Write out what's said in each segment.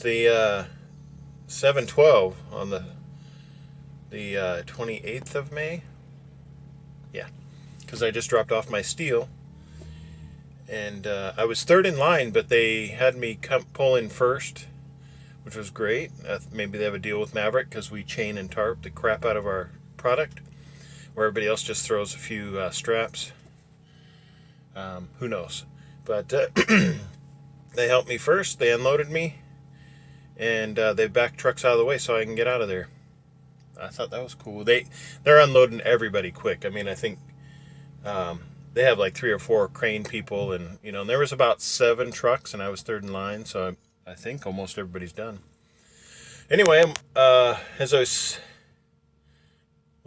the 7/12 on the 28th of May. Yeah, because I just dropped off my steel, and I was third in line, but they had me pull in first, which was great. Maybe they have a deal with Maverick because we chain and tarp the crap out of our product, where everybody else just throws a few straps. Who knows? But they helped me first. They unloaded me, and they backed trucks out of the way so I can get out of there. I thought that was cool. They're unloading everybody quick. I mean, I think they have like 3 or 4 crane people, and there was about 7 trucks, and I was third in line, so I think almost everybody's done. Anyway, we'll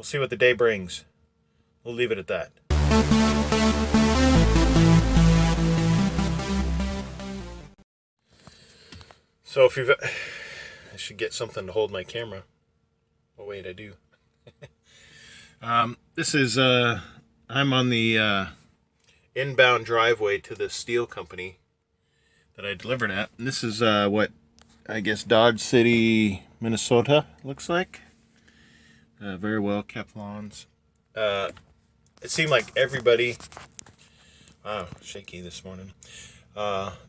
see what the day brings. We'll leave it at that. So I should get something to hold my camera. Oh wait, I do. This is I'm on the inbound driveway to the steel company that I delivered at, and this is what I guess Dodge City, Minnesota looks like. Very well kept lawns. It seemed like everybody. Wow, shaky this morning.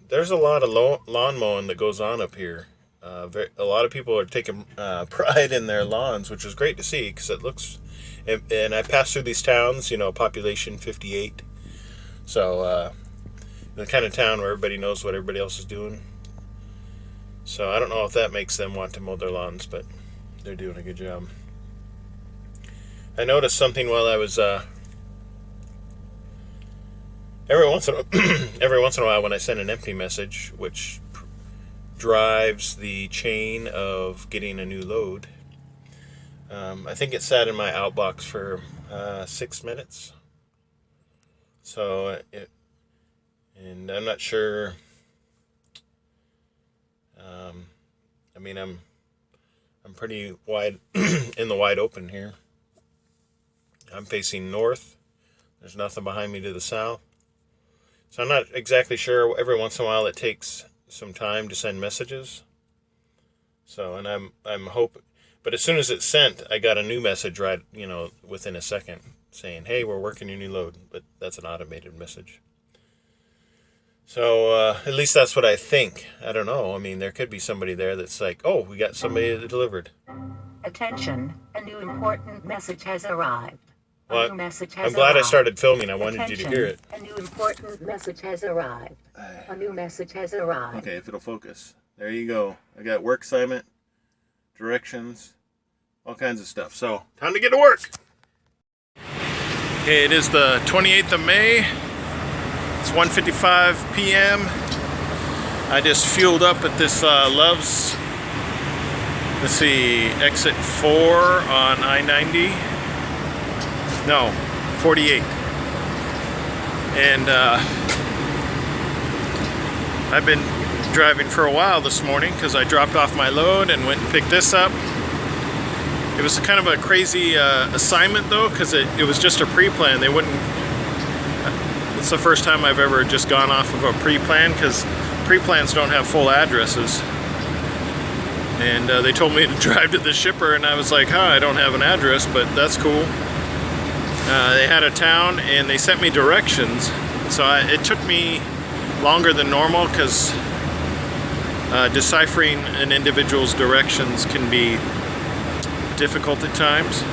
There's a lot of lawn mowing that goes on up here. A lot of people are taking pride in their lawns, which is great to see because it looks. And I pass through these towns, population 58. So the kind of town where everybody knows what everybody else is doing. So I don't know if that makes them want to mow their lawns, but they're doing a good job. I noticed something while I was every once in a while when I send an empty message, which drives the chain of getting a new load. I think it sat in my outbox for 6 minutes. So and I'm not sure. I mean, I'm pretty wide in the wide open here. I'm facing north. There's nothing behind me to the south. So I'm not exactly sure. Every once in a while it takes some time to send messages. So, and I'm hoping, but as soon as it's sent, I got a new message right, within a second saying, "Hey, we're working your new load." But that's an automated message. So at least that's what I think. I don't know. I mean, there could be somebody there that's like, "Oh, we got somebody that delivered." Attention, a new important message has arrived. Well, I'm glad I started filming. I wanted you to hear it. A new important message has arrived. A new message has arrived. Okay, if it'll focus. There you go. I got work assignment, directions, all kinds of stuff. So, time to get to work. Okay, it is the 28th of May. It's 1:55 p.m. I just fueled up at this Love's, let's see, exit 4 on I-90. No, 48. And I've been driving for a while this morning because I dropped off my load and went and picked this up. It was kind of a crazy assignment though, because it was just a pre-plan. They wouldn't. It's the first time I've ever just gone off of a pre-plan because pre-plans don't have full addresses. And they told me to drive to the shipper, and I was like, I don't have an address, but that's cool. They had a town and they sent me directions, so it took me longer than normal because deciphering an individual's directions can be difficult at times.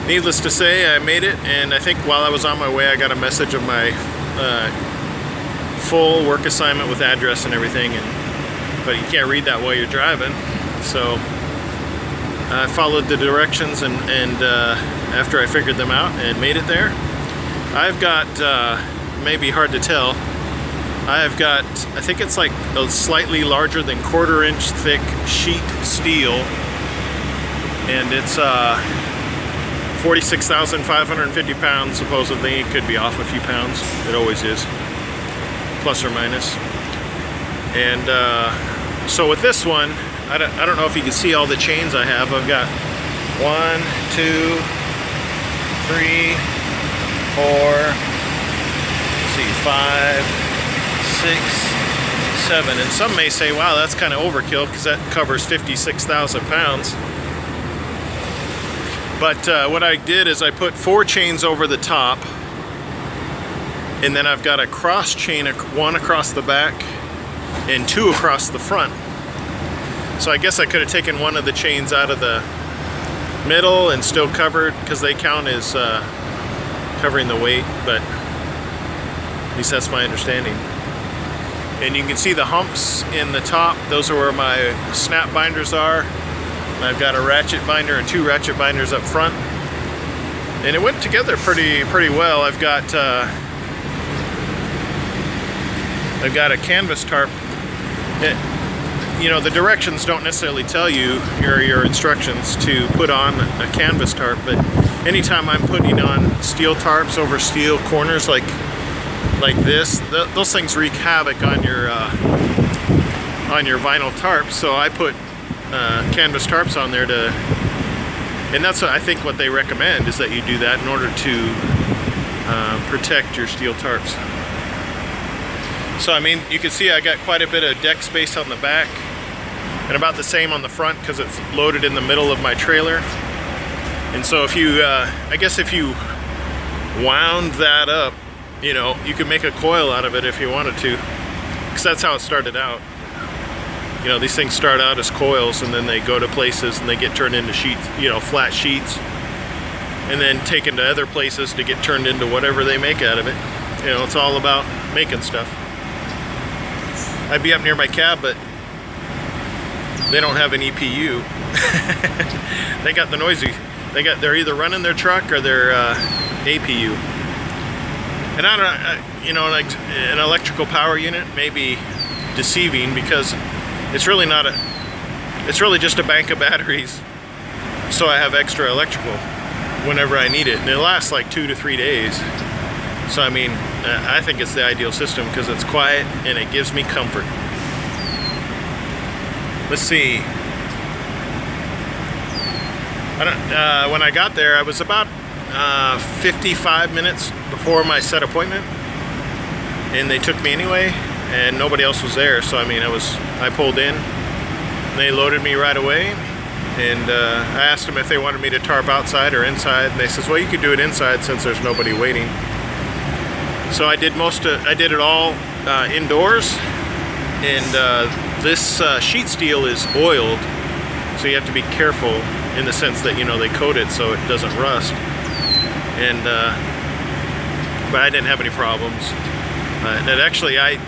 Needless to say, I made it, and I think while I was on my way I got a message of my full work assignment with address and everything, but you can't read that while you're driving, so I followed the directions and after I figured them out and made it there. I've got, maybe hard to tell, I've got, I think it's like a slightly larger than 1/4 inch thick sheet steel, and it's 46,550 pounds supposedly. It could be off a few pounds, it always is, plus or minus. And so with this one, I don't know if you can see all the chains I have. I've got 1, 2, 3, 4, let's see, 5, 6, 197, and some may say, wow, that's kind of overkill because that covers 56,000 pounds. But what I did is I put 4 chains over the top, and then I've got a cross chain, 1 across the back and 2 across the front. So I guess I could have taken one of the chains out of the middle and still covered, because they count as covering the weight, but at least that's my understanding. And you can see the humps in the top. Those are where my snap binders are. And I've got a ratchet binder and 2 ratchet binders up front. And it went together pretty well. I've got a canvas tarp. You know, the directions don't necessarily tell you your instructions to put on a canvas tarp, but anytime I'm putting on steel tarps over steel corners like this, those things wreak havoc on your vinyl tarps. So I put canvas tarps on there to, and that's what I think what they recommend, is that you do that in order to protect your steel tarps. So I mean, you can see I got quite a bit of deck space on the back and about the same on the front because it's loaded in the middle of my trailer. And so if you, I guess if you wound that up, you know, you could make a coil out of it if you wanted to, because that's how it started out. You know, these things start out as coils and then they go to places and they get turned into sheets, you know, flat sheets, and then taken to other places to get turned into whatever they make out of it. You know, it's all about making stuff. I'd be up near my cab, but they don't have an EPU. They got the noisy. They're either running their truck or their APU. And I don't, you know, like an electrical power unit may be deceiving because it's really not it's really just a bank of batteries. So I have extra electrical whenever I need it, and it lasts like 2 to 3 days. So I mean, I think it's the ideal system because it's quiet and it gives me comfort. Let's see. When I got there, I was about 55 minutes before my set appointment, and they took me anyway, and nobody else was there. So I mean, I pulled in, and they loaded me right away, and I asked them if they wanted me to tarp outside or inside, and they says, well, you could do it inside since there's nobody waiting. So I did it all indoors, and this sheet steel is oiled, so you have to be careful in the sense that, you know, they coat it so it doesn't rust. And but I didn't have any problems. And I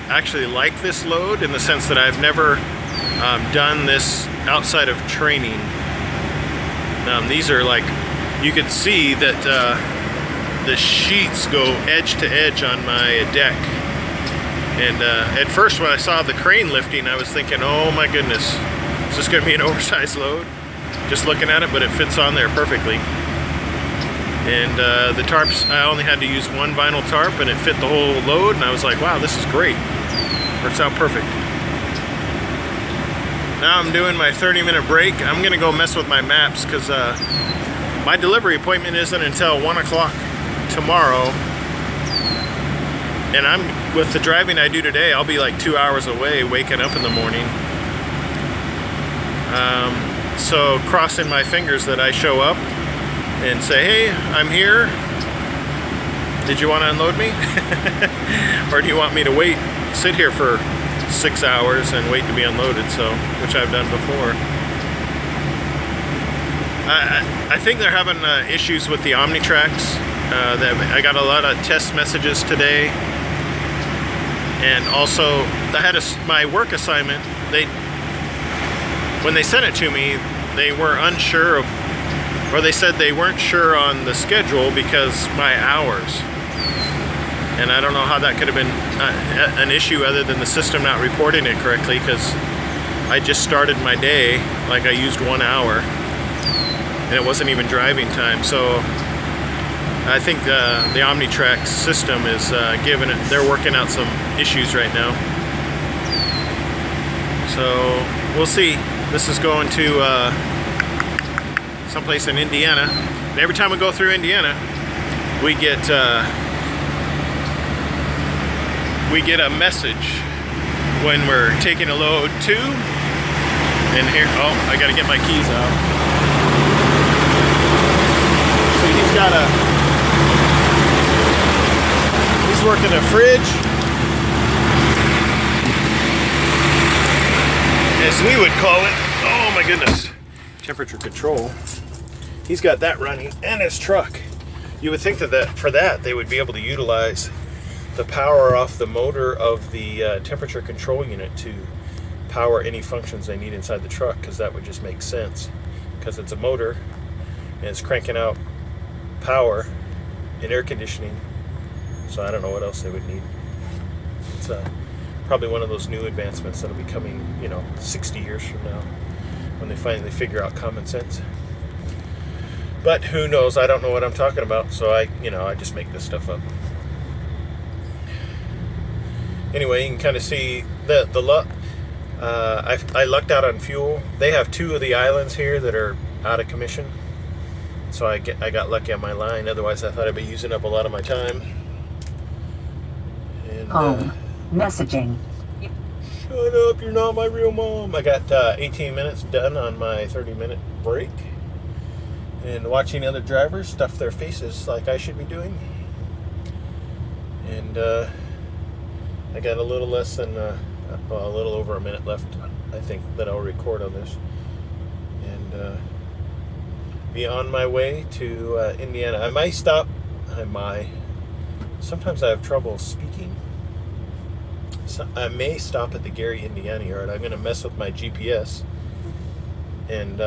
actually like this load in the sense that I've never done this outside of training. These are like, you can see that the sheets go edge to edge on my deck. And at first when I saw the crane lifting, I was thinking, oh my goodness, is this going to be an oversized load? Just looking at it, but it fits on there perfectly. And the tarps, I only had to use 1 vinyl tarp and it fit the whole load, and I was like, wow, this is great. Works out perfect. Now I'm doing my 30-minute break. I'm gonna go mess with my maps because my delivery appointment isn't until 1 o'clock tomorrow. And with the driving I do today, I'll be like 2 hours away waking up in the morning. So crossing my fingers that I show up and say, hey, I'm here. Did you want to unload me? Or do you want me to sit here for 6 hours and wait to be unloaded? So, which I've done before. I think they're having issues with the Omnitracks. I got a lot of test messages today. And also, I had my work assignment. When they sent it to me, they were unsure of, or they said they weren't sure on the schedule because my hours. And I don't know how that could have been an issue other than the system not reporting it correctly, because I just started my day, like I used 1 hour, and it wasn't even driving time. So I think the Omnitrack system is they're working out some issues right now. So we'll see. This is going to someplace in Indiana. And every time we go through Indiana, we get a message when we're taking a load too. And here, oh, I gotta get my keys out. So he's working a fridge, as we would call it. Oh my goodness. Temperature control. He's got that running, and his truck. You would think that for that they would be able to utilize the power off the motor of the temperature control unit to power any functions they need inside the truck, because that would just make sense, because it's a motor and it's cranking out power and air conditioning. So I don't know what else they would need. It's probably one of those new advancements that'll be coming, 60 years from now, when they finally figure out common sense. But who knows? I don't know what I'm talking about, so I just make this stuff up. Anyway, you can kind of see the luck. I lucked out on fuel. They have 2 of the islands here that are out of commission, so I got lucky on my line. Otherwise, I thought I'd be using up a lot of my time. And, Home. Messaging. Shut up, you're not my real mom. I got 18 minutes done on my 30-minute break. And watching other drivers stuff their faces like I should be doing. And I got a little less than, a little over a minute left, I think, that I'll record on this. And be on my way to Indiana. I might stop. Sometimes I have trouble speaking. So I may stop at the Gary, Indiana yard. I'm going to mess with my GPS. And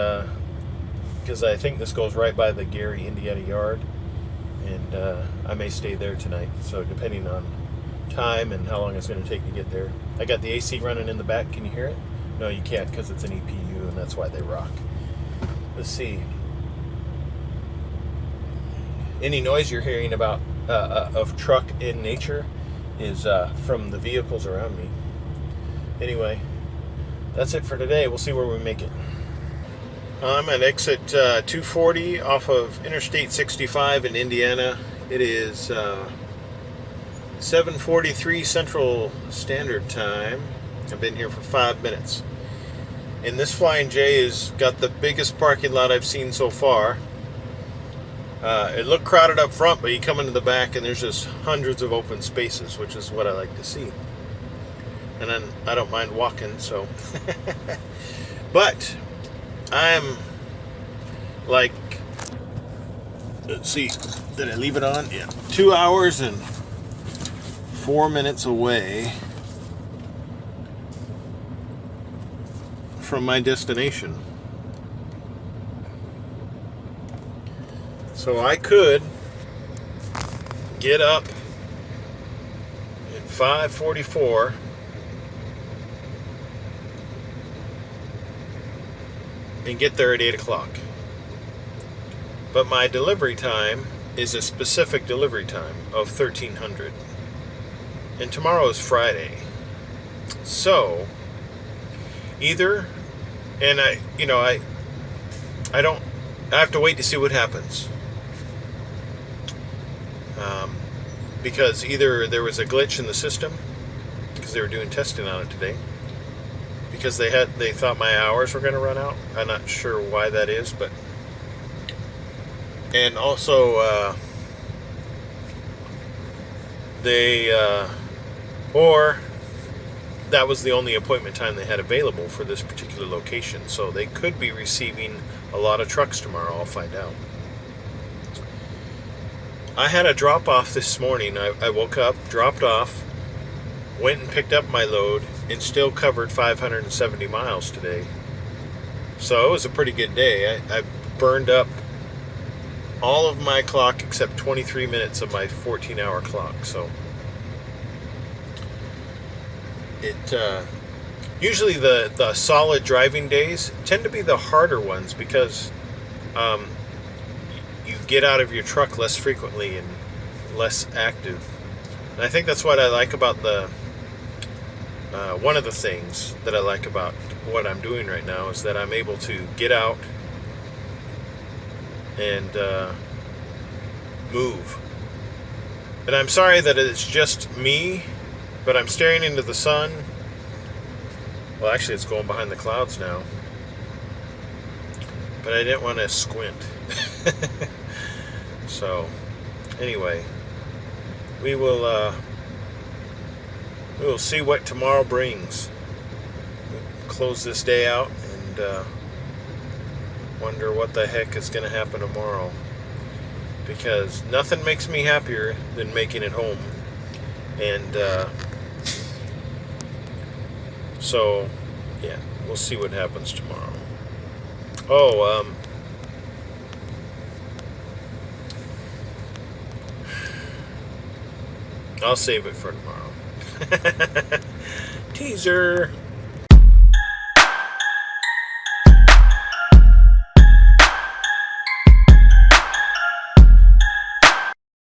because I think this goes right by the Gary, Indiana yard. And I may stay there tonight. So depending on time and how long it's going to take to get there. I got the AC running in the back. Can you hear it? No, you can't, because it's an EPU, and that's why they rock. Let's see. Any noise you're hearing about of truck in nature is from the vehicles around me. Anyway, that's it for today. We'll see where we make it. I'm at exit 240 off of Interstate 65 in Indiana. It is 7:43 Central Standard Time. I've been here for 5 minutes. And this Flying J has got the biggest parking lot I've seen so far. It looked crowded up front, but you come into the back and there's just hundreds of open spaces, which is what I like to see. And then I don't mind walking, so. But I'm like, let's see, did I leave it on? Yeah, 2 hours and 4 minutes away from my destination. So I could get up at 5:44 and get there at 8 o'clock. But my delivery time is a specific delivery time of 1300. And tomorrow is Friday. So either, and I have to wait to see what happens. Because either there was a glitch in the system, because they were doing testing on it today, because they thought my hours were going to run out. I'm not sure why that is, but, and also or that was the only appointment time they had available for this particular location, so they could be receiving a lot of trucks tomorrow. I'll find out. I had a drop-off this morning. I woke up, dropped off, went and picked up my load, and still covered 570 miles today. So it was a pretty good day. I burned up all of my clock except 23 minutes of my 14-hour clock. So it usually the solid driving days tend to be the harder ones, because you get out of your truck less frequently and less active. And I think that's what I like about one of the things that I like about what I'm doing right now is that I'm able to get out and move. And I'm sorry that it's just me, but I'm staring into the sun Well, actually, it's going behind the clouds now. But I didn't want to squint. So, anyway, we will see what tomorrow brings. We'll close this day out and wonder what the heck is going to happen tomorrow. Because nothing makes me happier than making it home. And so, yeah, we'll see what happens tomorrow. Oh, I'll save it for tomorrow. Teaser.